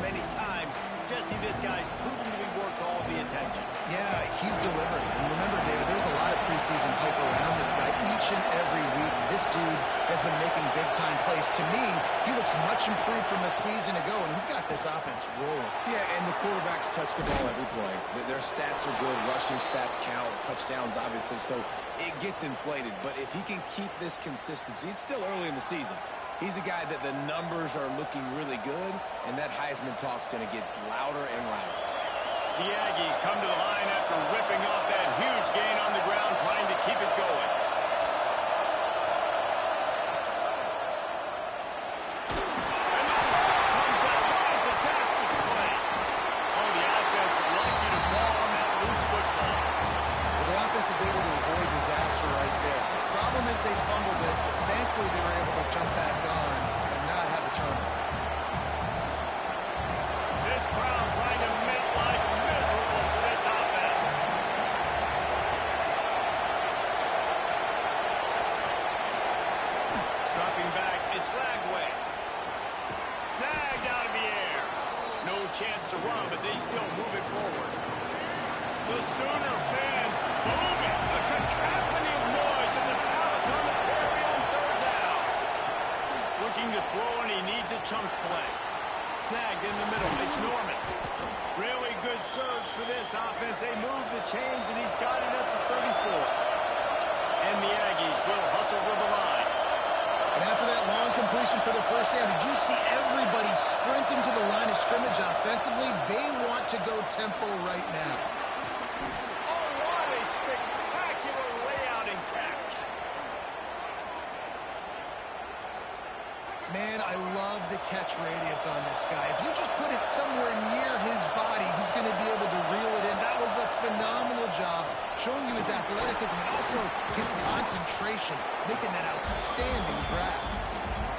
many times. Jesse, this guy's proven to be worth all the attention. Yeah, he's delivering. And remember, David, there's a lot of preseason hype around this guy each and every week. This dude has been making big-time plays. To me, he looks much improved from a season ago, and he's got this offense rolling. Yeah, and the quarterbacks touch the ball every play. Their stats are good. Rushing stats count. Touchdowns, obviously, so it gets inflated. But if he can keep this consistency, it's still early in the season. He's a guy that the numbers are looking really good, and that Heisman talk's going to get louder and louder. The Aggies come to the line after ripping off that huge gain on the ground, trying to keep it going. And the ball comes out. What a disastrous play. Oh, the offense lucky to fall on that loose football. Well, the offense is able to avoid disaster right there. The problem is they fumbled it, but thankfully they were able to jump back on and not have a turnover. This crowd trying to make life miserable for this offense. Dropping back, it's Lagway. Snagged out of the air. No chance to run, but they still move it forward. The Sooner fans booming. A cacophony of noise in the Palace on the Prairie on third down. Looking to throw, and he needs a chunk play. Snagged in the middle. It's Norman. Really good surge for this offense. They move the chains, and he's got it at the 34. And the Aggies will hustle to the line. And after that long completion for the first down, did you see everybody sprinting to the line of scrimmage offensively? They want to go tempo right now. Oh, what a spectacular layout and catch. Man, I love the catch radius on this guy. If you just put it somewhere near his body, he's going to be able to reel it in. That was a phenomenal job, showing you his athleticism and also his concentration, making that outstanding grab.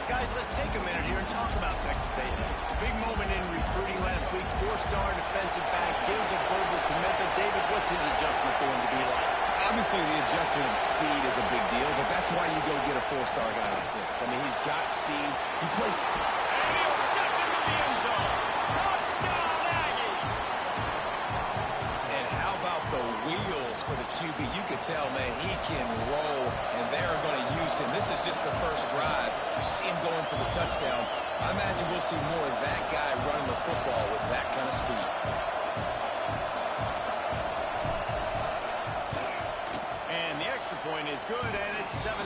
Guys, let's take a minute here and talk about Texas A&M. Big moment in recruiting last week. Four-star defensive back gives a verbal commitment. David, what's his adjustment going to be like? Obviously, the adjustment of speed is a big deal, but that's why you go get a four-star guy like this. I mean, he's got speed. He plays... And he'll step into the end zone. Touchdown, Aggie! And how about the wheels for the QB? You could tell, man, he can roll, and they're going to use him. This is just the first drive. You see him going for the touchdown. I imagine we'll see more of that guy running the football with that kind of speed. And the extra point is good, and it's 7-0.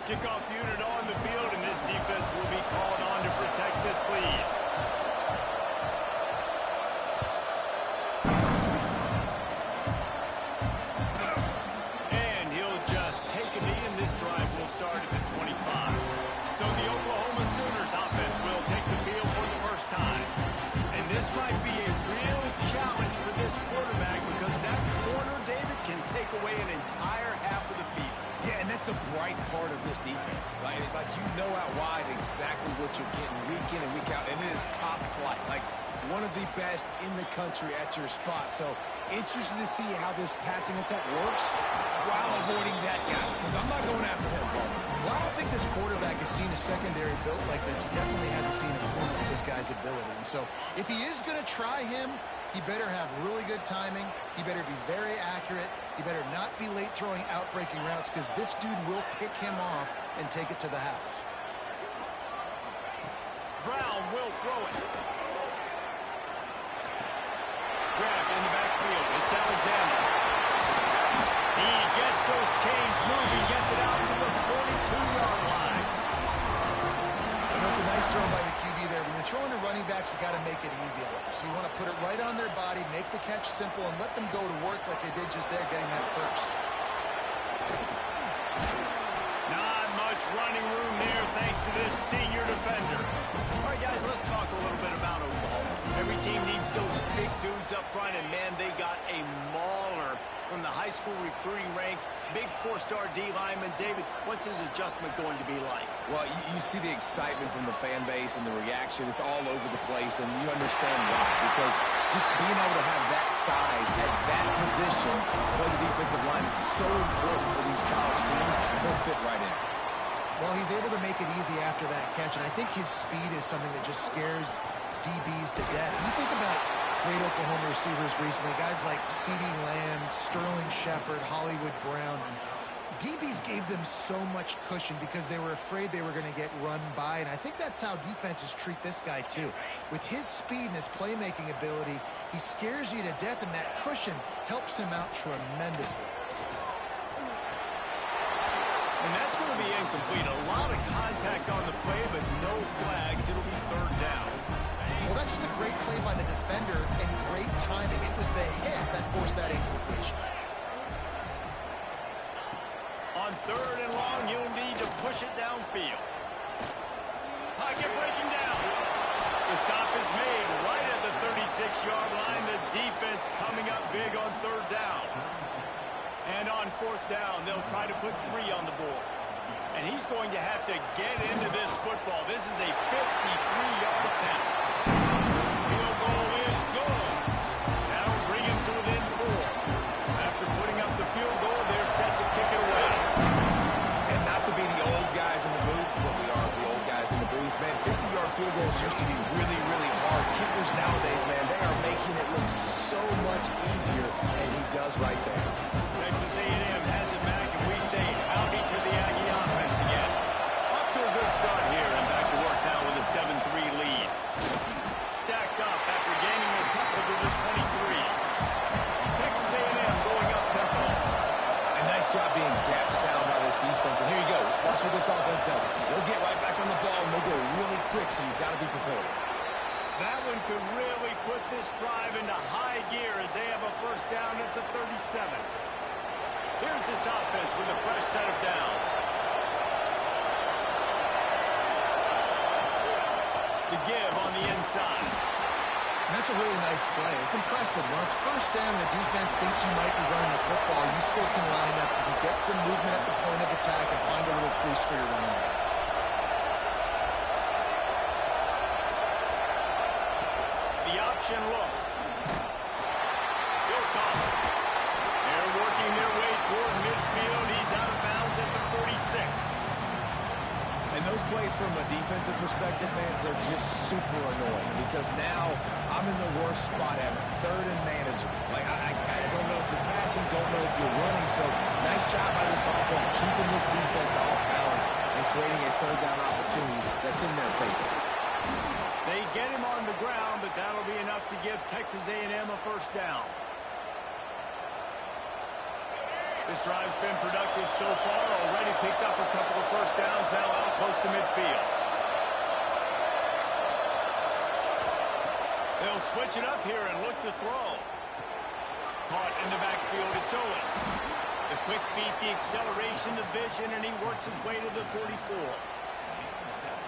Kickoff unit on the field, and this defense will be called on to protect this lead. And he'll just take a knee, and this drive will start at the 25. So the Oklahoma Sooners offense will take the field for the first time. And this might be a real challenge for this quarterback because that corner, David, can take away an entire half of the field. Yeah, and that's the bright part of this defense. Like you know out wide exactly what you're getting week in and week out, and it is top flight. Like one of the best in the country at your spot. So interested to see how this passing attack works while avoiding that guy, because I'm not going after him, Paul. Well, I don't think this quarterback has seen a secondary built like this. He definitely hasn't seen a form of this guy's ability. And so if he is going to try him, he better have really good timing. He better be very accurate. He better not be late throwing out-breaking routes because this dude will pick him off and take it to the house. Brown will throw it. Grab in the backfield. It's Alexander. He gets those chains moving, gets it out to the 42-yard line. And that's a nice throw by the QB there. When you're throwing to running backs, you got to make it easy on them. So you want to put it right on their body, make the catch simple, and let them go to work like they did just there, getting that first. Not much running room there thanks to this senior defender. All right, guys, let's talk a little bit about Oklahoma. Every team needs those big dudes up front, and, man, they got a mauler from the high school recruiting ranks. Big four-star D lineman. David, what's his adjustment going to be like? Well, you see the excitement from the fan base and the reaction. It's all over the place, and you understand why. Because just being able to have that size at that position, play the defensive line, is so important for these college teams. They'll fit right in. Well, he's able to make it easy after that catch, and I think his speed is something that just scares DBs to death. You think about great Oklahoma receivers recently, guys like CeeDee Lamb, Sterling Shepard, Hollywood Brown. DBs gave them so much cushion because they were afraid they were going to get run by, and I think that's how defenses treat this guy too. With his speed and his playmaking ability, he scares you to death, and that cushion helps him out tremendously. And that's going to be incomplete. A lot of contact on the play, but no flags. It'll be third down. Well, that's just a great play by the defender and great timing. It was the hit that forced that incompletion. On third and long, you'll need to push it downfield. Pocket breaking down. The stop is made right at the 36-yard line. The defense coming up big on third down. And on fourth down, they'll try to put 3 on the board. And he's going to have to get into this football. This is a 53-yard attempt. Field goal is good. That'll bring him to within 4. After putting up the field goal, they're set to kick it away. And not to be the old guys in the booth, but we are the old guys in the booth, man. 50-yard field goals used to be really, really hard. Kickers nowadays, man, they are making it look so much easier, and he does right there. Texas A&M has it back, and we say howdy to the Aggie offense again. Off to a good start here, and back to work now with a 7-3 lead. Stacked up after gaining a couple to the 23. Texas A&M going up tempo. And nice job being gap sound by this defense. And here you go. Watch what this offense does. They'll get right back on the ball, and they'll go really quick, so you've got to be prepared. That one could really put this drive into high gear as they have a first down at the 37. Here's this offense with a fresh set of downs. The give on the inside. And that's a really nice play. It's impressive. When it's first down, the defense thinks you might be running the football. You still can line up. You can get some movement at the point of attack and find a little crease for your running back. The option look. He'll toss it. They're working their way toward midfield. He's out of bounds at the 46. And those plays from a defensive perspective, man, they're just super annoying because now I'm in the worst spot ever. Third and manageable. Like, I don't know if you're passing, don't know if you're running. So nice job by this offense keeping this defense off balance and creating a third down opportunity that's in their favor. They get him on the ground, but that'll be enough to give Texas A&M a first down. This drive's been productive so far. Already picked up a couple of first downs, now out close to midfield. They'll switch it up here and look to throw. Caught in the backfield, it's Owens. The quick feet, the acceleration, the vision, and he works his way to the 44.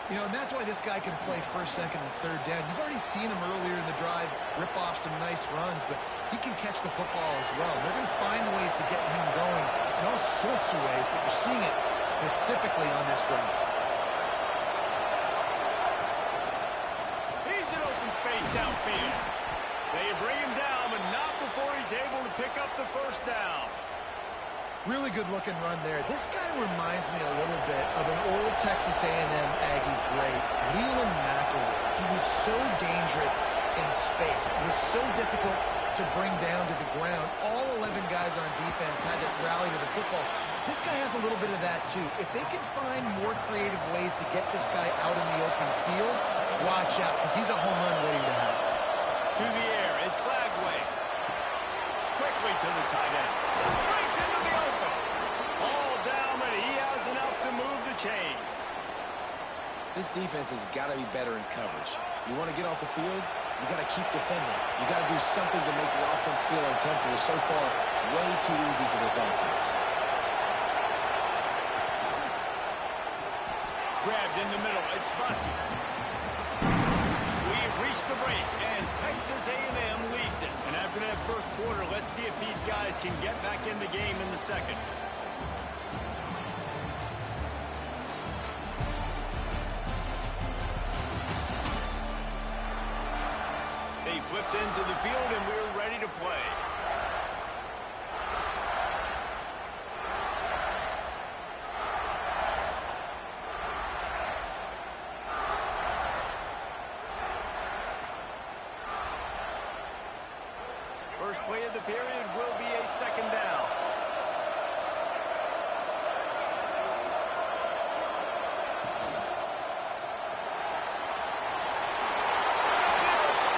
You know, and that's why this guy can play first, second, and third down. You've already seen him earlier in the drive rip off some nice runs, but he can catch the football as well. They're going to find ways to get him going in all sorts of ways, but you're seeing it specifically on this route. He's in open space downfield. They bring him down, but not before he's able to pick up the first down. Really good-looking run there. This guy reminds me a little bit of an old Texas A&M Aggie great, Leland McElroy. He was so dangerous in space. It was so difficult to bring down to the ground. All 11 guys on defense had to rally to the football. This guy has a little bit of that, too. If they can find more creative ways to get this guy out in the open field, watch out, because he's a home run waiting to happen. To the air, it's Lagway. Quickly to the tight end. Breaks into the open. All down, but he has enough to move the chains. This defense has got to be better in coverage. You want to get off the field, you got to keep defending. You got to do something to make the offense feel uncomfortable. So far, way too easy for this offense. Grabbed in the middle. It's Bussey. We've reached the break, and Texas A&M leads it. And after that first quarter, let's see if these guys can get back in the game in the second. They flipped into the field, and we're ready to play. First play of the period will be a second down.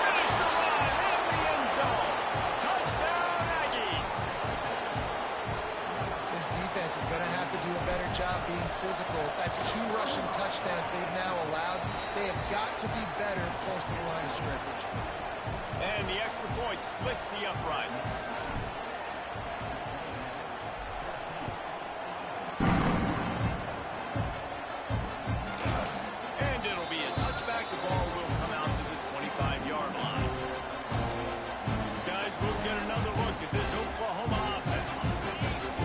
Finish the run in the end zone. Touchdown, Aggies. This defense is going to have to do a better job being physical. That's 2 rushing touchdowns they've now allowed. They have got to be better close to the line of scrimmage. And the extra point splits the uprights. And it'll be a touchback. The ball will come out to the 25-yard line. Guys, we'll get another look at this Oklahoma offense.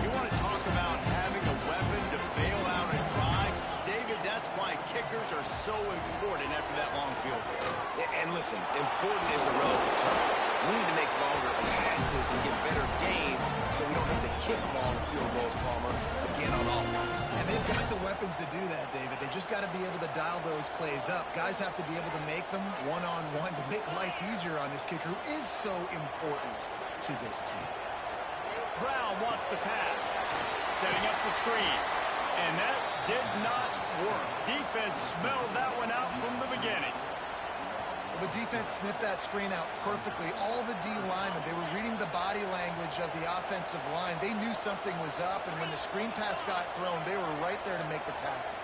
You want to talk about having a weapon to bail out a drive? David, that's why kickers are so important after that long field goal. And listen, important is a relative term. We need to make longer passes and get better gains so we don't have to kick long field goals, Palmer, again on offense. And they've got the weapons to do that, David. They just got to be able to dial those plays up. Guys have to be able to make them one-on-one to make life easier on this kicker who is so important to this team. Brown wants to pass. Setting up the screen. And that did not work. Defense smelled that one out from the beginning. The defense sniffed that screen out perfectly. All the D linemen, they were reading the body language of the offensive line. They knew something was up, and when the screen pass got thrown, they were right there to make the tackle.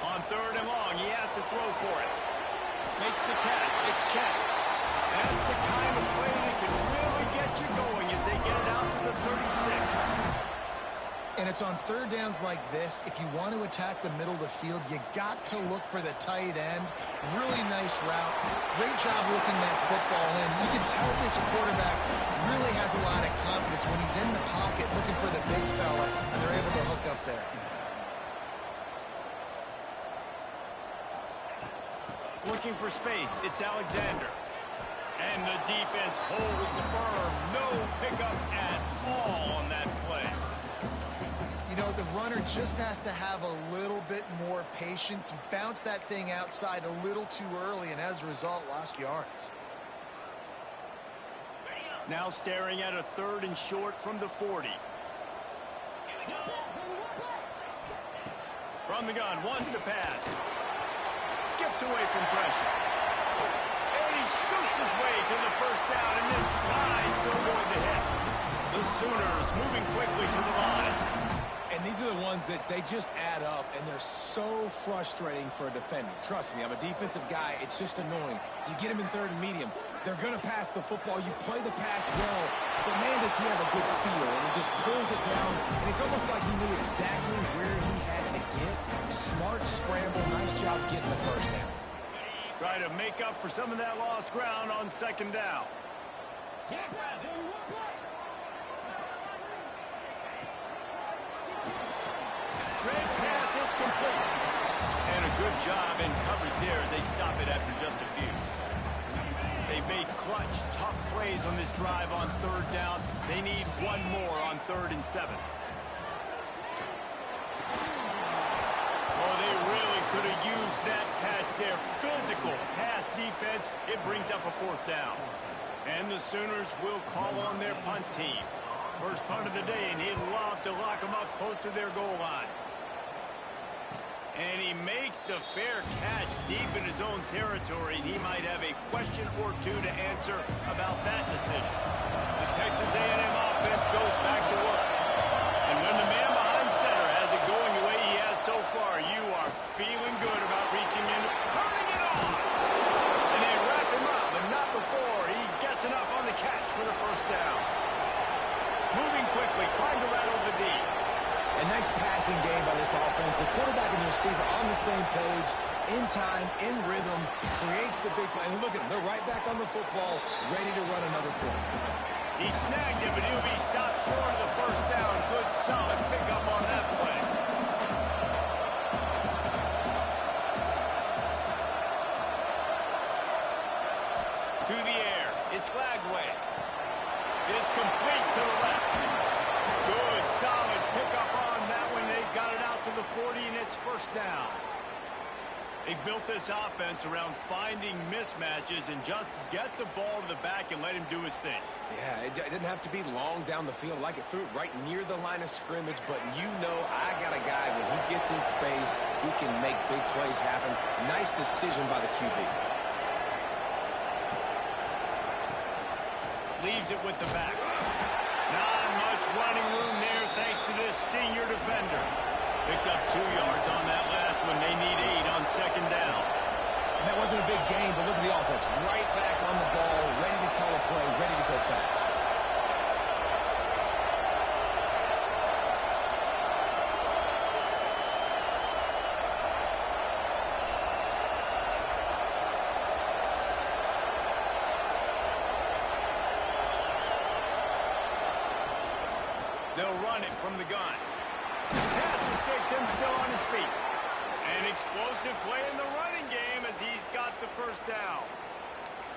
On third and long, he has to throw for it. Makes the catch. It's Kent. That's the kind of play that can really get you going as they get it out to the 36. And it's on third downs like this. If you want to attack the middle of the field, you got to look for the tight end. Really nice route. Great job looking that football in. You can tell this quarterback really has a lot of confidence when he's in the pocket looking for the big fella, and they're able to hook up there. Looking for space. It's Alexander. And the defense holds firm. No pickup at all on that play. You know, the runner just has to have a little bit more patience. Bounce that thing outside a little too early, and as a result, lost yards. Now staring at a third and short from the 40. From the gun, wants to pass. Skips away from pressure. And he scoots his way to the first down and then slides to avoid the hit. The Sooners moving quickly to the line. And these are the ones that they just add up, and they're so frustrating for a defender. Trust me, I'm a defensive guy. It's just annoying. You get him in third and medium. They're going to pass the football. You play the pass well, but man, does he have a good feel, and he just pulls it down, and it's almost like he knew exactly where he had to get. Smart scramble. Nice job getting the first down. Try to make up for some of that lost ground on second down. Great pass, it's complete. And a good job in coverage there as they stop it after just a few. They've made clutch, tough plays on this drive on third down. They need one more on 3rd and 7. Oh, they really could have used that catch there. Physical pass defense. It brings up a 4th down. And the Sooners will call on their punt team. First punt of the day, and he'd love to lock them up close to their goal line. And he makes the fair catch deep in his own territory, and he might have a question or two to answer about that decision. The Texas A&M offense goes back to work. And when the man behind center has it going the way he has so far, you are feeling good about reaching in, turning it on. And they wrap him up, but not before he gets enough on the catch for the first down. Moving quickly, trying to rattle the D. A nice passing game by this offense. The quarterback and the receiver on the same page, in time, in rhythm, creates the big play. And look at them. They're right back on the football, ready to run another play. He snagged him, but he'll be stopped short of the first down. Good, solid pickup on that play. To the air. It's Lagway. It's complete to the left. Good, solid pickup on that one. They got it out to the 40, and it's first down. They built this offense around finding mismatches and just get the ball to the back and let him do his thing. Yeah, it didn't have to be long down the field. Like it threw it right near the line of scrimmage, but you know I got a guy, when he gets in space, he can make big plays happen. Nice decision by the QB. Leaves it with the back. Not much running room there thanks to this senior defender. Picked up 2 yards on that last one. They need 8 on second down. And that wasn't a big gain, but look at the offense. Right back on the ball, ready to call a play, ready to go fast. They'll run it from the gun. Pass escapes him, still on his feet. An explosive play in the running game as he's got the first down.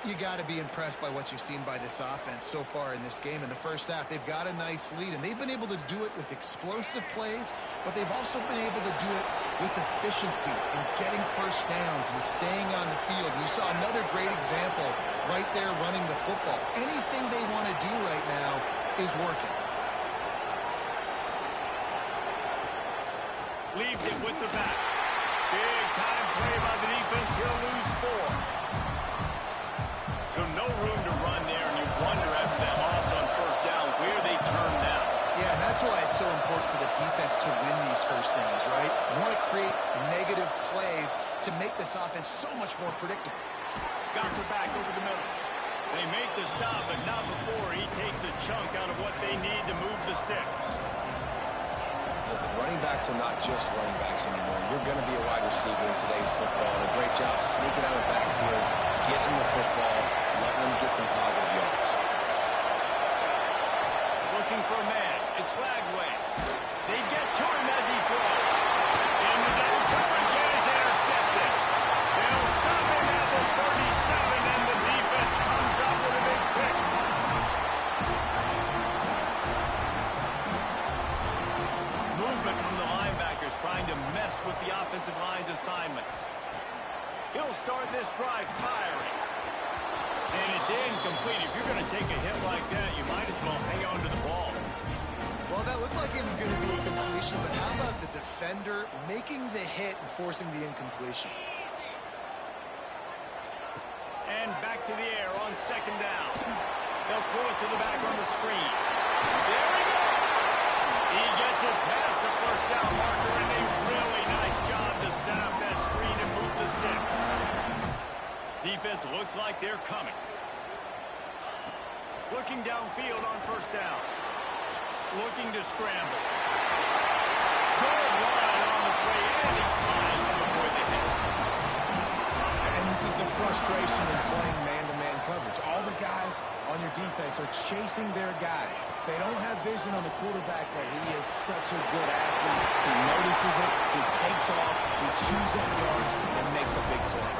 You got to be impressed by what you've seen by this offense so far in this game. In the first half, they've got a nice lead, and they've been able to do it with explosive plays, but they've also been able to do it with efficiency and getting first downs and staying on the field. You saw another great example right there running the football. Anything they want to do right now is working. Leaves it with the back. Big time play by the defense. He'll lose 4. So no room to run there, and you wonder after that loss on first down where they turn now. Yeah, and that's why it's so important for the defense to win these first downs, right? You want to create negative plays to make this offense so much more predictable. Got their back over the middle. They make the stop, but not before he takes a chunk out of what they need to move the sticks. Listen, running backs are not just running backs anymore. You're going to be a wide receiver in today's football. And a great job sneaking out of the backfield, getting the football, letting them get some positive yards. Looking for a man. It's Lagway. They get to him as he throws. In the double coverage, and it's intercepted. They'll stop him at the 37, and the defense comes up with a big pick. Movement from the linebackers trying to mess with the offensive line's assignments. He'll start this drive firing. And it's incomplete. If you're going to take a hit like that, you might as well hang on to the ball. Well, that looked like it was going to be a completion, but how about the defender making the hit and forcing the incompletion? And back to the air on second down. They'll throw it to the back on the screen. There he goes. He gets it past the first down marker, and a really nice job to set up that screen and move the sticks. Defense looks like they're coming. Looking downfield on first down. Looking to scramble. Good run on the play, and he slides to avoid the hit. And this is the frustration in playing man-to-man coverage. All the guys on your defense are chasing their guys. They don't have vision on the quarterback, but he is such a good athlete. He notices it, he takes off, he chews up yards, and makes a big play.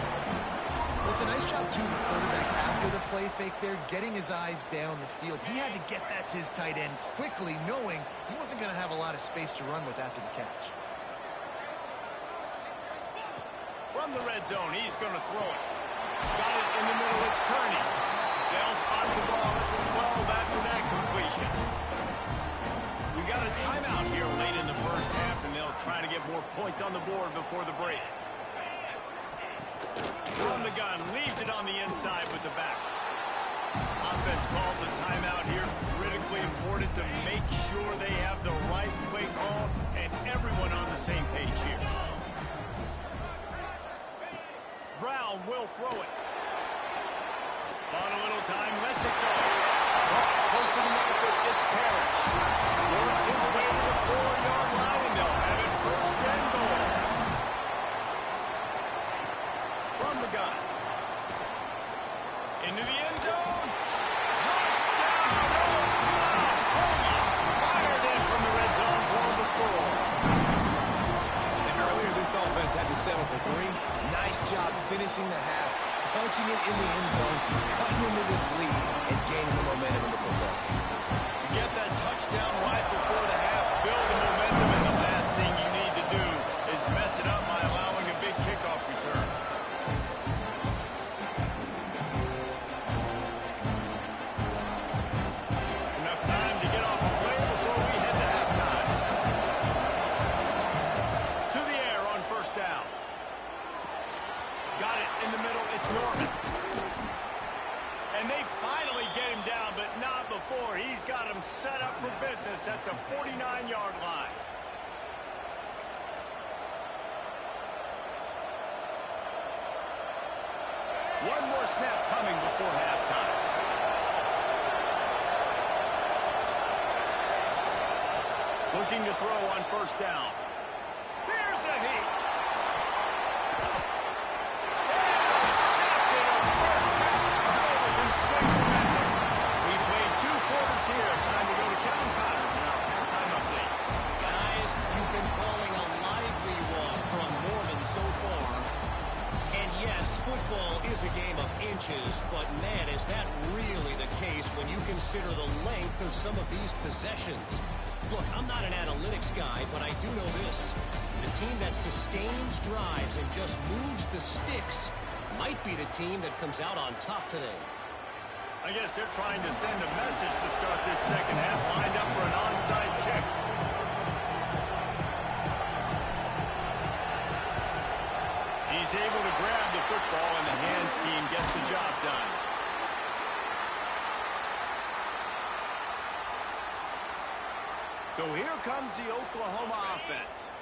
Well, it's a nice job, too, the quarterback, after the play fake there, getting his eyes down the field. He had to get that to his tight end quickly, knowing he wasn't going to have a lot of space to run with after the catch. From the red zone, he's going to throw it. Got it in the middle, it's Kearney. They'll spot the ball at the 12 after that completion. We got a timeout here late in the first half, and they'll try to get more points on the board before the break. From the gun, leaves it on the inside with the back. Offense calls a timeout here. Critically important to make sure they have the right play call and everyone on the same page here. Brown will throw it. On a little time, lets it go. Close to the marker, it's Parrish. Works his way to the 4-yard line, and they'll have it first and goal. Into the end zone. Touchdown, Oklahoma. Fired in from the red zone for the score. And earlier, this offense had to settle for 3. Nice job finishing the half, punching it in the end zone, cutting into this lead, and gaining the momentum in the football game. Get that touchdown right before the half, build the momentum, and the last thing you need to do is mess it up by allowing a big kickoff return. Enough time to get off the play before we head to halftime. To the air on first down. Got it in the middle. It's Norman. And they finally get him down, but not before. He's got him set up for business at the 49-yard line. One more snap coming before halftime. Looking to throw on first down. Here's a heat. Here, time to go to Kevin Connors in our halftime update. Guys, you've been calling a lively one from Norman so far. And yes, football is a game of inches, but man, is that really the case when you consider the length of some of these possessions. Look, I'm not an analytics guy, but I do know this. The team that sustains drives and just moves the sticks might be the team that comes out on top today. I guess they're trying to send a message to start this second half, lined up for an onside kick. He's able to grab the football, and the hands team gets the job done. So here comes the Oklahoma offense.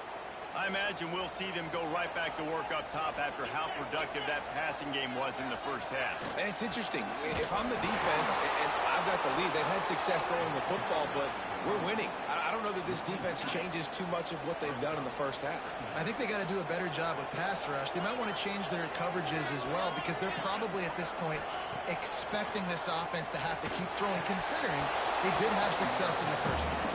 I imagine we'll see them go right back to work up top after how productive that passing game was in the first half. And it's interesting. If I'm the defense and I've got the lead, they've had success throwing the football, but we're winning. I don't know that this defense changes too much of what they've done in the first half. I think they got to do a better job with pass rush. They might want to change their coverages as well because they're probably at this point expecting this offense to have to keep throwing, considering they did have success in the first half.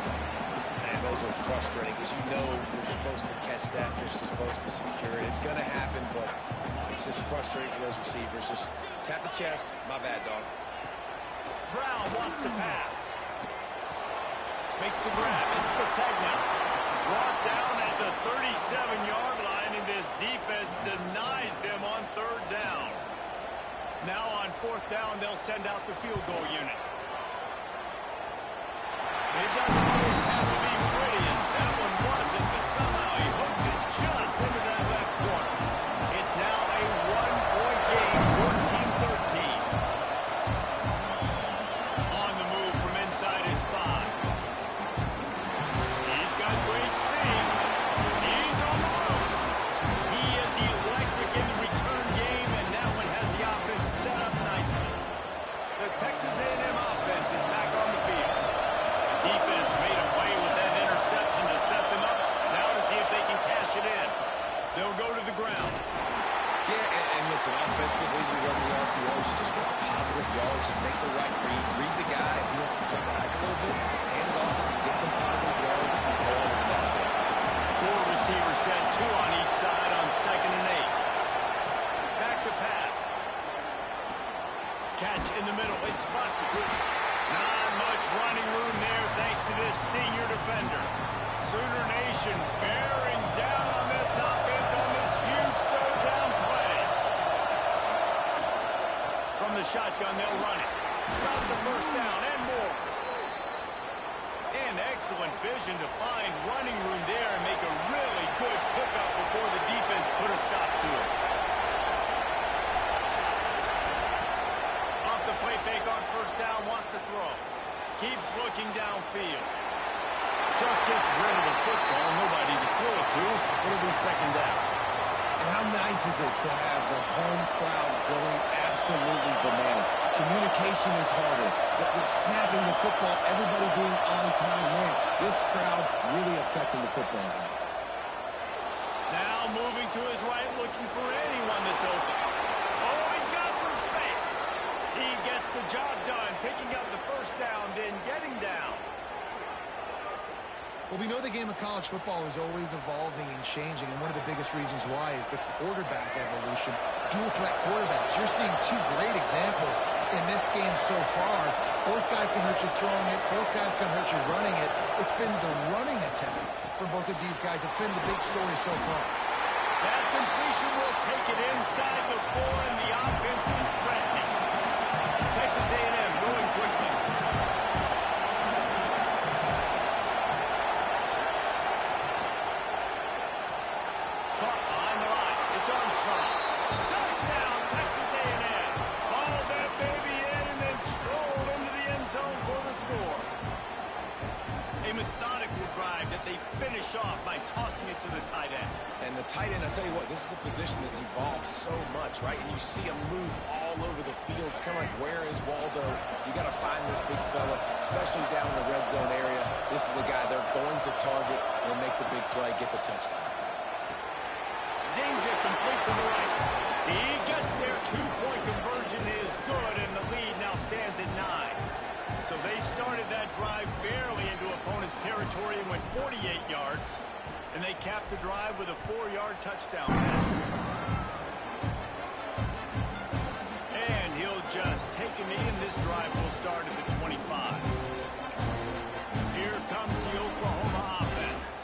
And those are frustrating because you know you're supposed to catch that, you're supposed to secure it. It's going to happen, but it's just frustrating for those receivers. Just tap the chest. My bad, dog. Brown wants to pass. Makes the grab. It's Sategna. Brought down at the 37-yard line, and this defense denies them on third down. Now on fourth down, they'll send out the field goal unit. It doesn't always have to be pretty, and that one wasn't, but somehow he hooked it just into that left corner. It's now a one-point game, 14-13. On the move from inside his 5. He's got great speed. He's on the loose. He is electric in the return game, and that one has the offense set up nicely. The Texas A&M offense is back on the field. Defense made a play with that interception to set them up. Now to see if they can cash it in. They'll go to the ground. Yeah, and listen, offensively, we run the RPOs. Just want positive yards, make the right read the guy. If he wants to jump back a little bit, hand it off, get some positive yards, and go on to the next play. 4 receivers set, 2 on each side on 2nd and 8. Back to pass. Catch in the middle. It's busted. Not much running room there thanks to this senior defender. Sooner Nation bearing down on this offense on this huge third down play. From the shotgun, they'll run it. Got the first down and more. And excellent vision to find running room there and make a really good pickup before the defense put a stop to it. Off the play fake on first down, wants to throw. Keeps looking downfield. Just gets rid of the football. Nobody to throw it to. It'll be second down. And how nice is it to have the home crowd going absolutely bananas? Communication is harder. The snapping the football, everybody being on time. Man, this crowd really affecting the football game. Now moving to his right, looking for anyone that's open. Oh, he's got some space. He He gets the job done, picking up the first down, then getting down. Well, we know the game of college football is always evolving and changing, and one of the biggest reasons why is the quarterback evolution. Dual threat quarterbacks. You're seeing two great examples in this game so far. Both guys can hurt you throwing it. Both guys can hurt you running it. It's been the running attack for both of these guys. It's been the big story so far. That completion will take it inside the 4, and the offense is threatening. Texas A&M going quickly. Caught behind the line. It's Armstrong. Touchdown, Texas A&M. Hauled that baby in and then strolled into the end zone for the score. A methodical drive that they finish off by tossing it to the tight end. And the tight end, I tell you what, this is a position that's evolved so much, right? And you see him move all over the field. It's kind of like, where is Waldo? You got to find this big fella, especially down in the red zone area. This is the guy they're going to target and make the big play, get the touchdown. Zings it complete to the right. He gets there. 2-point conversion is good, and the lead now stands at 9. So they started that drive barely into opponent's territory and went 48 yards. And they capped the drive with a 4-yard touchdown pass. And he'll just take a knee, and this drive will start at the 25. Here comes the Oklahoma offense.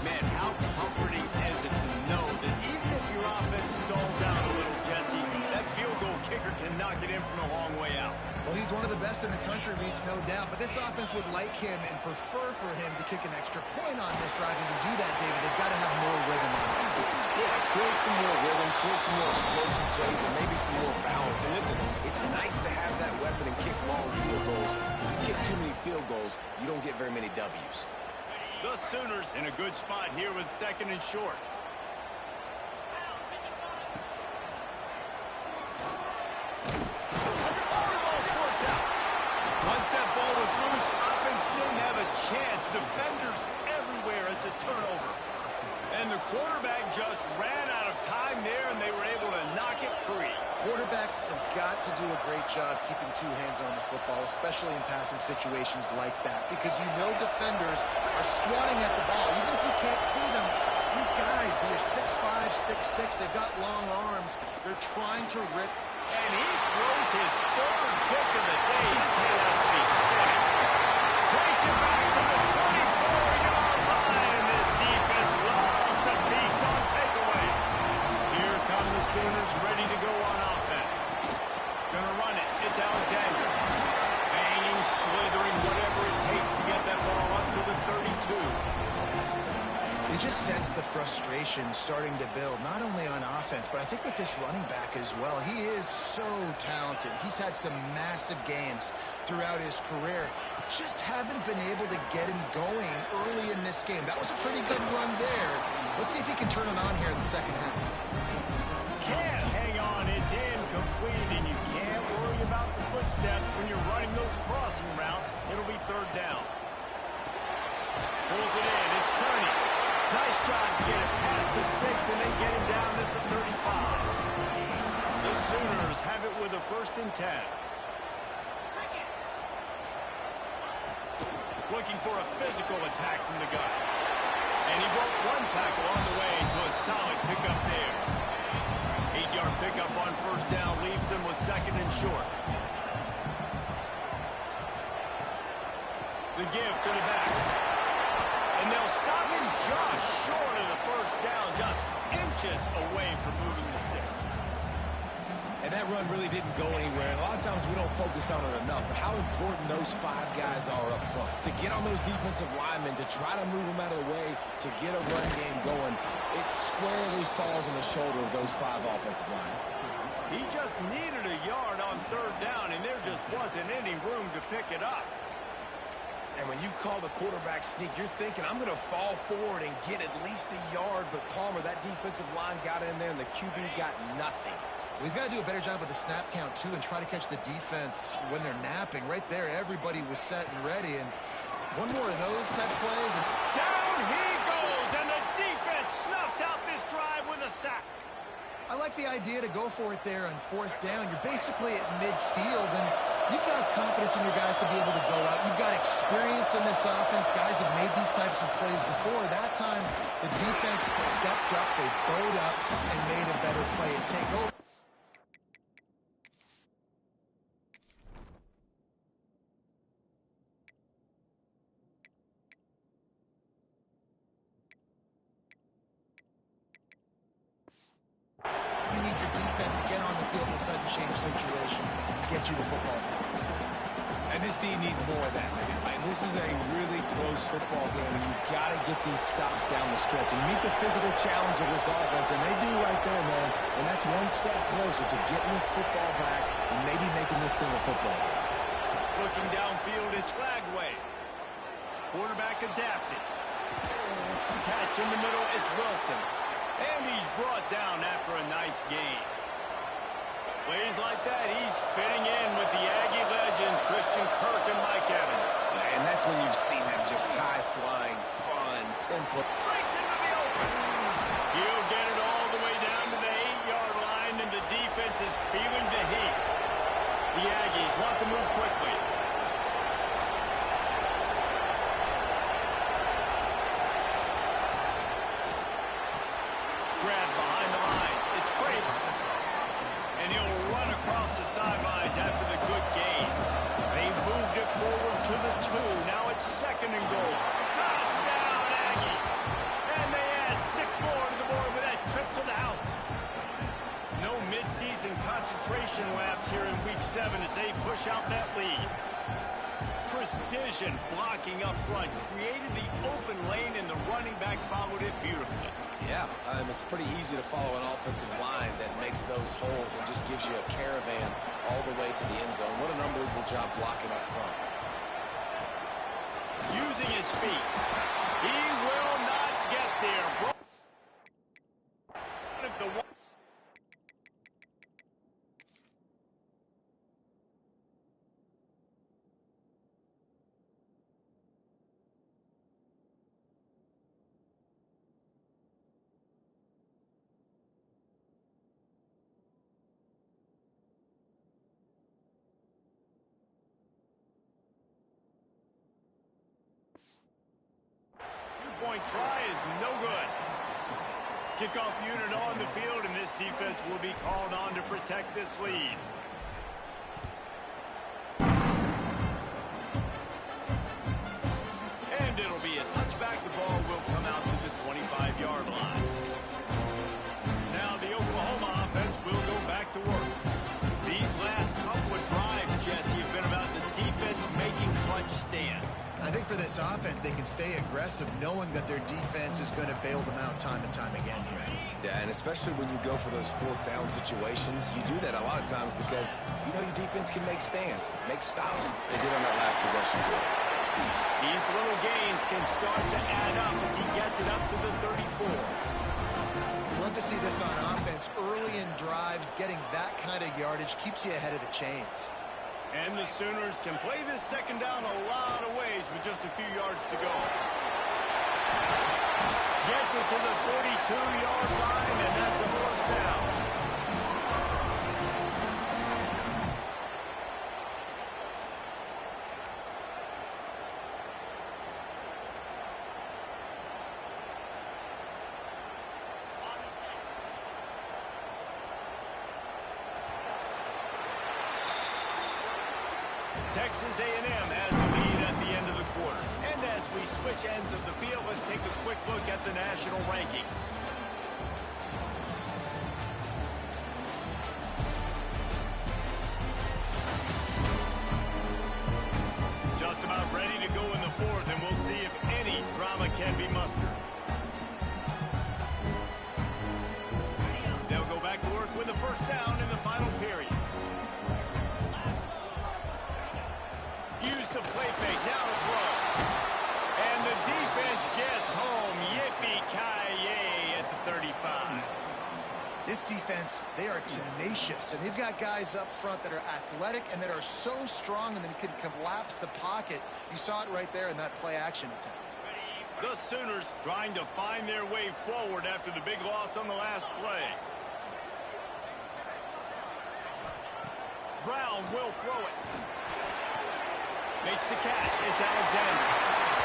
Man, how comforting is it to know that even if your offense stalls out a little, Jesse, that field goal kicker can knock it in from a long way out. Well, he's one of the best in the country, Reese, no doubt. But this offense would like him and prefer for him to kick an extra point on this drive. And to do that, David, they've got to have more rhythm on offense. Yeah, create some more rhythm, create some more explosive plays, and maybe some more balance. And listen, it's nice to have that weapon and kick long field goals. If you kick too many field goals, you don't get very many W's. The Sooners in a good spot here with 2nd and short. Once that ball was loose, offense didn't have a chance. Defenders everywhere. It's a turnover. And the quarterback just ran out of time there, and they were able to knock it free. Quarterbacks have got to do a great job keeping two hands on the football, especially in passing situations like that, because you know defenders are swatting at the ball. Even if you can't see them, these guys, they're 6'5", 6'6", they've got long arms. They're trying to rip. And he throws his 3rd pick of the day. His head has to be spinning. Takes it back to the 24-yard line, and this defense loves to feast on takeaway. Here come the Sooners ready to go on offense. Gonna run it. It's Alexander. Banging, slithering, whatever it takes to get that ball up to the 32. You just sense the frustration starting to build, not only on offense, but I think with this running back as well. He is so talented. He's had some massive games throughout his career. Just haven't been able to get him going early in this game. That was a pretty good run there. Let's see if he can turn it on here in the second half. Can't hang on. It's incomplete, and you can't worry about the footsteps when you're running those crossing routes. It'll be 3rd down. Pulls it in. It's Kearney. Nice job to get it past the sticks and then get him down at the 35. The Sooners have it with a 1st and 10. Looking for a physical attack from the gun. And he broke 1 tackle on the way to a solid pickup there. 8-yard pickup on 1st down leaves them with 2nd and short. The give to the back. And they'll stop him just short of the 1st down, just inches away from moving the sticks. And that run really didn't go anywhere. And a lot of times we don't focus on it enough, but how important those 5 guys are up front. To get on those defensive linemen, to try to move them out of the way, to get a run game going, it squarely falls on the shoulder of those 5 offensive linemen. He just needed a yard on 3rd down, and there just wasn't any room to pick it up. And when you call the quarterback sneak, you're thinking, I'm going to fall forward and get at least a yard. But Palmer, that defensive line got in there, and the QB got nothing. Well, he's got to do a better job with the snap count, too, and try to catch the defense when they're napping. Right there, everybody was set and ready. And one more of those type of plays. And down he goes, and the defense snuffs out this drive with a sack. I like the idea to go for it there on fourth down. You're basically at midfield, and you've got confidence in your guys to be able to go out. You've got experience in this offense. Guys have made these types of plays before. That time, the defense stepped up, they bowed up, and made a better play and take over. You need your defense to get on the field in a sudden change situation and get you the football. And this team needs more of that. And this is a really close football game, and you've got to get these stops down the stretch and meet the physical challenge of this offense, and they do right there, man. And that's one step closer to getting this football back and maybe making this thing a football game. Looking downfield, it's Lagway. Quarterback adapted. Catch in the middle, it's Wilson. And he's brought down after a nice gain. Plays like that, he's fitting in with the Aggie legends, Christian Kirk and Mike Evans. And that's when you've seen them just high-flying, fun, tempo. Breaks into the open. He'll get it all the way down to the 8-yard line, and the defense is feeling the heat. The Aggies want to move quickly. Grab behind the line. It's Craven. And he'll run across the sidelines after the good gain. They moved it forward to the 2. Now it's 2nd and goal. Touchdown, Aggie. And they add 6 more to the board with that trip to the house. No midseason concentration laps here in Week 7 as they push out that lead. Precision blocking up front created the open lane, and the running back followed it beautifully. Yeah, it's pretty easy to follow an offensive line that makes those holes and just gives you a caravan all the way to the end zone. What an unbelievable job blocking up front. Using his feet. He will not get there. Two-point try is no good. Kickoff unit on the field, and this defense will be called on to protect this lead. And it'll be a touchback. The ball will come out to the 25-yard line. Now the Oklahoma offense will go back to work. These last couple of drives, Jesse, have been about the defense making clutch stand. I think for this offense, they can stay aggressive knowing that their defense is going to bail them out time and time again here. Yeah, and especially when you go for those 4th down situations, you do that a lot of times because you know your defense can make stands, make stops. They did on that last possession too. These little gains can start to add up as he gets it up to the 34. Love to see this on offense. Early in drives, getting that kind of yardage keeps you ahead of the chains. And the Sooners can play this 2nd down a lot of ways with just a few yards to go. Gets it to the 42-yard line, and that's a 1st down. Texas A&M has the lead at the end of the quarter. And as we switch ends of the field, let's take a quick look at the national rankings. Just about ready to go in the 4th, and we'll see if any drama can be mustered. They'll go back to work with a 1st down in the final period. Use the play fake, now to throw. And the defense gets home. Yippee-ki-yay at the 35. This defense, they are tenacious, and they've got guys up front that are athletic and that are so strong and then can collapse the pocket. You saw it right there in that play-action attempt. The Sooners trying to find their way forward after the big loss on the last play. Brown will throw it. Makes the catch. It's Alexander.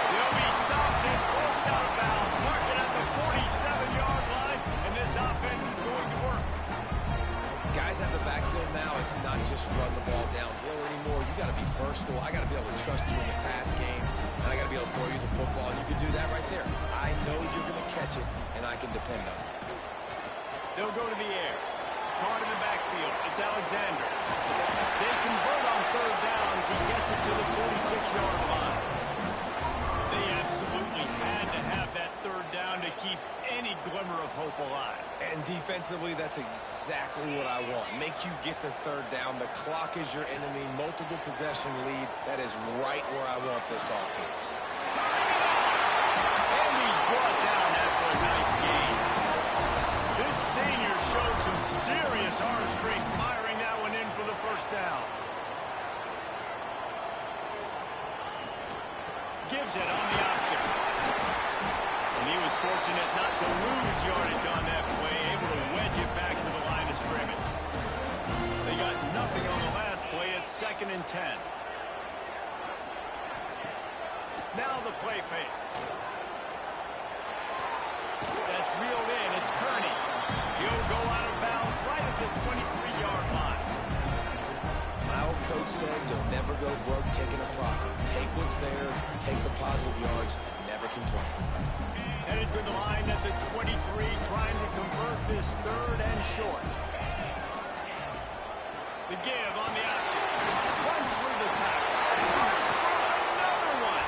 He'll be stopped and forced out of bounds. Marking at the 47-yard line, and this offense is going to work. Guys have the backfield now. It's not just run the ball downhill anymore. You got to be versatile. I got to be able to trust you in the pass game, and I got to be able to throw you the football, and you can do that right there. I know you're going to catch it, and I can depend on it. They'll go to the air. Caught in the backfield. It's Alexander. They convert on third down as he gets it to the 46-yard line. They absolutely had to have that third down to keep any glimmer of hope alive. And defensively, that's exactly what I want. Make you get the third down. The clock is your enemy. Multiple possession lead. That is right where I want this offense. And he's brought down after a nice gain. This senior showed some serious arm strength firing that one in for the first down. Gives it on the option. And he was fortunate not to lose yardage on that play, able to wedge it back to the line of scrimmage. They got nothing on the last play. It's 2nd and 10. Now the play fake. That's reeled in. It's Kearney. He'll go out of bounds right at the 23-yard line. My old coach said you'll never go broke taking a profit. Take what's there, take the positive yards, and never complain. Headed to the line at the 23, trying to convert this 3rd and short. The give on the option. Runs through the tackle. Runs through another one.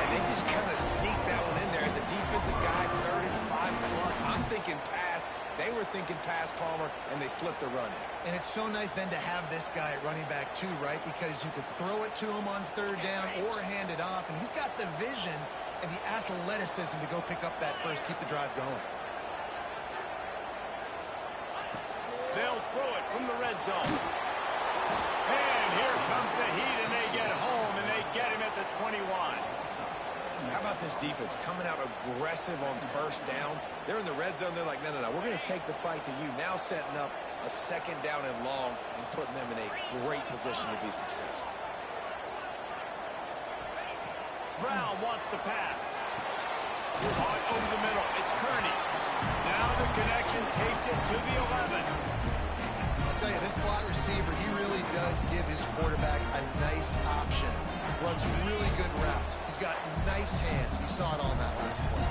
And they just kind of sneak that one in there. As a defensive guy, 3rd and 5+. I'm thinking pass. They were thinking pass, Palmer, and they slipped the run in. And it's so nice then to have this guy at running back too, right? Because you could throw it to him on third down or hand it off, and he's got the vision and the athleticism to go pick up that first, keep the drive going. They'll throw it from the red zone. And here comes the heat, and they get home, and they get him at the 21. How about this defense coming out aggressive on first down? They're in the red zone. They're like, no, we're going to take the fight to you. Now setting up a 2nd down and long and putting them in a great position to be successful. Brown wants to pass. Caught over the middle. It's Kearney. Now the connection takes it to the 11. I'll tell you, this slot receiver, he really does give his quarterback a nice option. Runs really good routes. He's got nice hands. You saw it on that last play.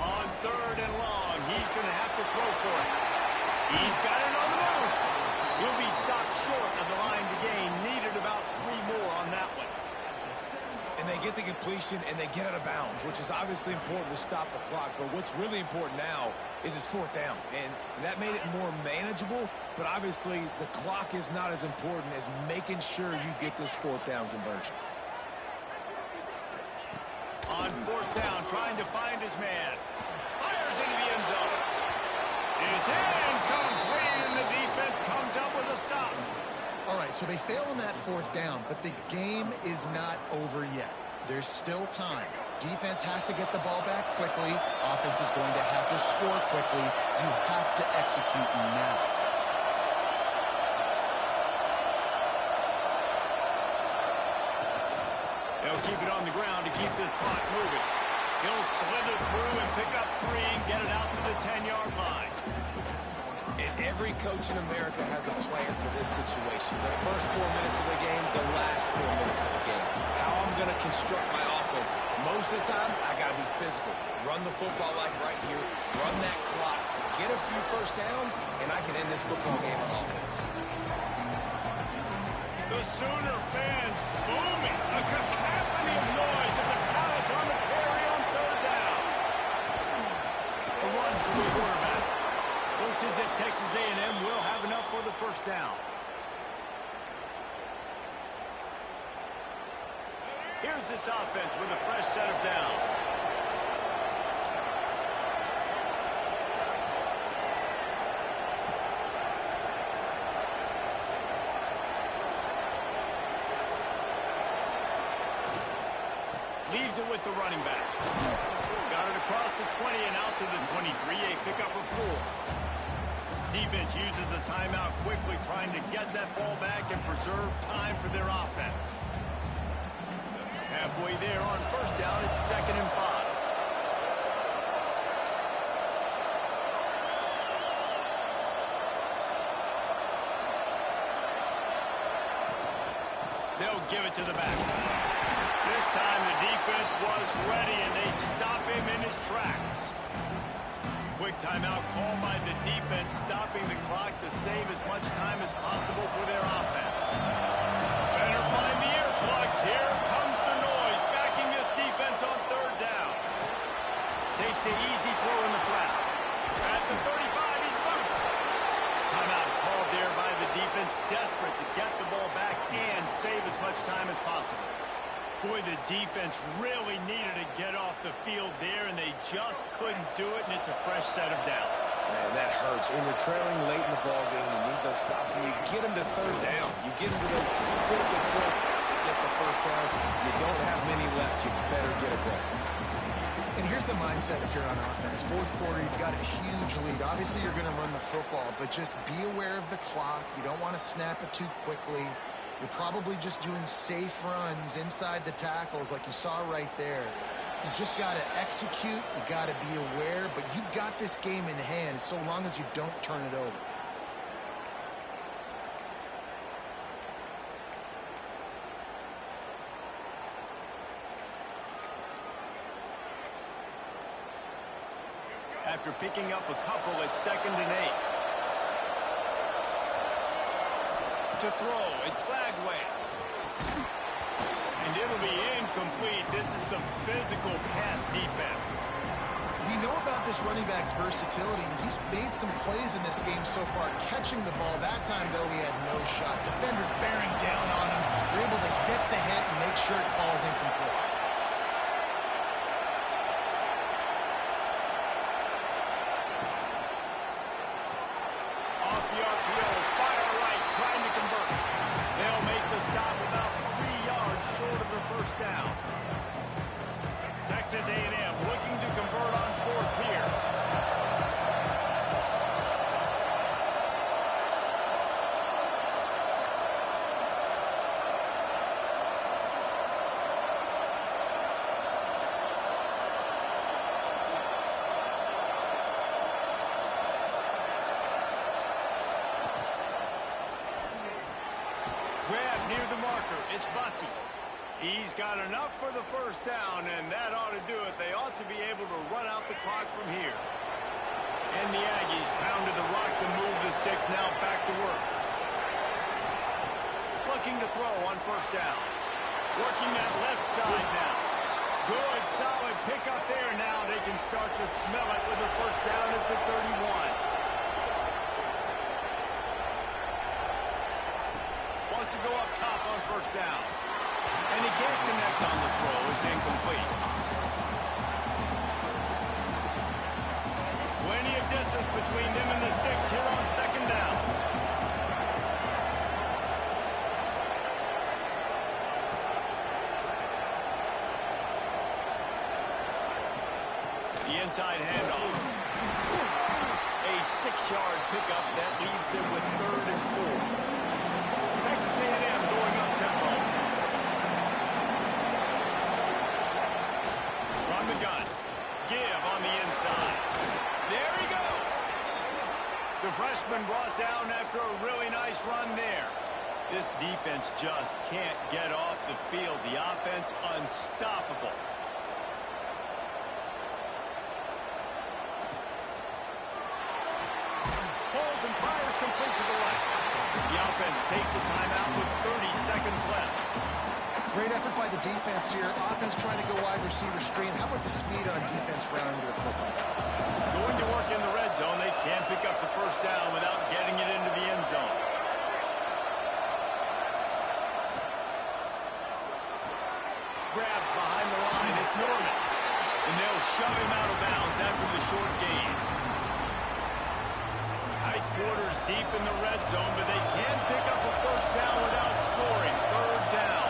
On 3rd and long, he's going to have to throw for it. He's got it on the move. He'll be stopped short of the line to gain. Needed about 3 more on that one. And they get the completion, and they get out of bounds, which is obviously important to stop the clock. But what's really important now is his 4th down. And that made it more manageable, but obviously the clock is not as important as making sure you get this 4th down conversion. On 4th down, trying to find his man. Fires into the end zone. It's incomplete, and the defense comes up with a stop. All right, so they fail on that 4th down, but the game is not over yet. There's still time. Defense has to get the ball back quickly. Offense is going to have to score quickly. You have to execute now. They'll keep it on the ground to keep this clock moving. He'll slither through and pick up 3 and get it out to the 10-yard line. And every coach in America has a plan for this situation. The first 4 minutes of the game, the last 4 minutes of the game. How I'm going to construct my offense. Most of the time, I got to be physical. Run the football like right here. Run that clock. Get a few first downs, and I can end this football game on offense. The Sooner fans booming. A cacophony of noise at the Palace on the carry on 3rd down. A run for the quarterback. Looks as if Texas A&M will have enough for the first down. Here's this offense with a fresh set of downs. Leaves it with the running back. Got it across the 20 and out to the 23. A pickup of 4. really trying to get that ball back and preserve time for their offense. Halfway there on first down, it's 2nd and 5. They'll give it to the back. This time the defense was ready, and they stop him in his tracks. Quick timeout called by the defense, stopping the clock to save as much time as possible for their offense. Better find the earplugs. Here comes the noise, backing this defense on 3rd down. Takes the easy throw in the flat. At the 35, he's loose. Timeout called there by the defense, desperate to get the ball back and save as much time as possible. Boy, the defense really needed to get off the field there, and they just couldn't do it, and it's a fresh set of downs. Man, that hurts. When you're trailing late in the ballgame, you need those stops, and you get them to 3rd down. You get them to those critical points to get the 1st down. You don't have many left. You better get aggressive. And here's the mindset if you're on offense. 4th quarter, you've got a huge lead. Obviously, you're going to run the football, but just be aware of the clock. You don't want to snap it too quickly. You're probably just doing safe runs inside the tackles like you saw right there. You just got to execute. You got to be aware, but you've got this game in hand so long as you don't turn it over. After picking up a couple, it's 2nd and 8. To throw, it's Lagway. And it'll be incomplete. This is some physical pass defense. We know about this running back's versatility. He's made some plays in this game so far, catching the ball. That time, though, he had no shot. Defender bearing down on him. They're able to get the hit and make sure it falls incomplete. Down. Texas A&M looking to convert on 4th here. Grab near the marker. It's Bussey. He's got enough for the 1st down, and that ought to do it. They ought to be able to run out the clock from here. And the Aggies pounded the rock to move the sticks, now back to work. Looking to throw on 1st down. Working that left side now. Good, solid pickup there now. They can start to smell it with the 1st down at the 31. Wants to go up top on 1st down. And he can't connect on the throw. It's incomplete. Plenty of distance between them and the sticks here on 2nd down. The inside handoff. A 6-yard pickup that leaves them with 3rd and 4. Texas A&M going up tempo. From the gun. Give on the inside. There he goes. The freshman brought down after a really nice run there. This defense just can't get off the field. The offense unstoppable. Holds and fires complete to the left. The offense takes a timeout with 30 seconds left. Great effort by the defense here. Offense trying to go wide receiver screen. How about the speed on defense rounding to the football? Going to work in the red zone. They can't pick up the 1st down without getting it into the end zone. Grabbed behind the line. It's Norman. And they'll shove him out of bounds after the short gain. Tight quarters deep in the red zone, but they can't pick up a 1st down without scoring. 3rd down.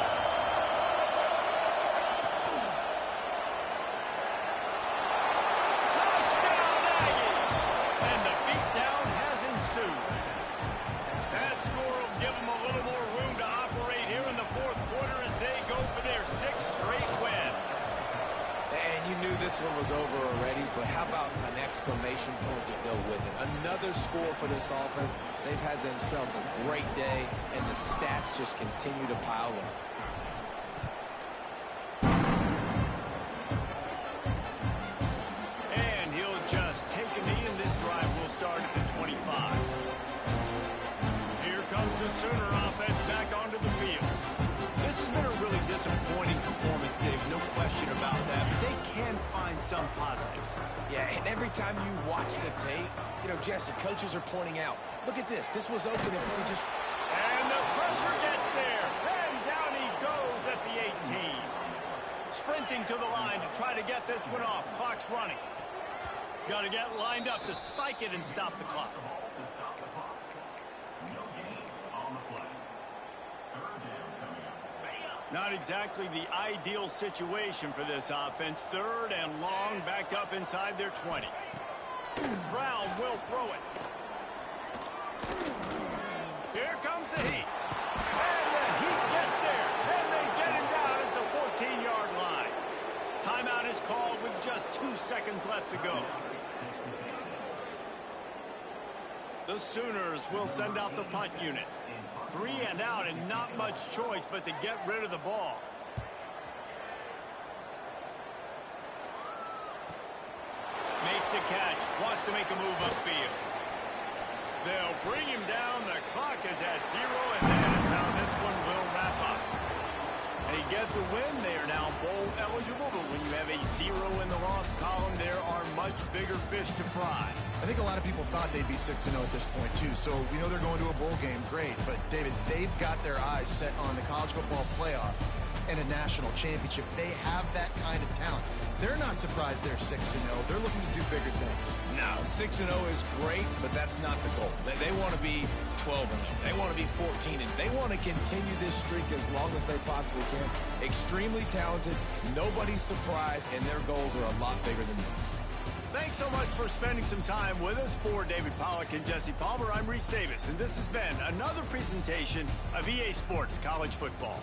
That score will give them a little more room to operate here in the fourth quarter as they go for their 6th straight win. And you knew this one was over already, but how about an exclamation point to go with it? Another score for this offense. They've had themselves a great day, and the stats just continue to pile up. And he'll just take a knee, and this drive will start at the 25. Here comes the Sooner offense back onto the field. This has been a really disappointing performance, Dave, no question about that, but they can find some positives. Yeah, and every time you watch the tape, you know, Jesse, coaches are pointing out, look at this. This was open if he just... And the pressure gets there, and down he goes at the 18. Sprinting to the line to try to get this one off. Clock's running. Got to get lined up to spike it and stop the clock. Not exactly the ideal situation for this offense. 3rd and long, backed up inside their 20. Brown will throw it. Here comes the Heat. And the Heat gets there. And they get him down at the 14-yard line. Timeout is called with just 2 seconds left to go. The Sooners will send out the punt unit. 3 and out, and not much choice but to get rid of the ball. Makes the catch, wants to make a move upfield. They'll bring him down. The clock is at 0, and that is how this one will wrap up. They get the win. They are now bowl eligible, but when you have a 0 in the loss column, there are much bigger fish to fry. I think a lot of people thought they'd be 6-0 at this point, too. So we know they're going to a bowl game. Great. But, David, they've got their eyes set on the college football playoff and a national championship. They have that kind of talent. They're not surprised they're 6-0. They're looking to do bigger things. No, 6-0 is great, but that's not the goal. They want to be 12-0. They want to be 14-0. They want to continue this streak as long as they possibly can. Extremely talented. Nobody's surprised, and their goals are a lot bigger than this. Thanks so much for spending some time with us. For David Pollack and Jesse Palmer, I'm Reese Davis, and this has been another presentation of EA Sports College Football.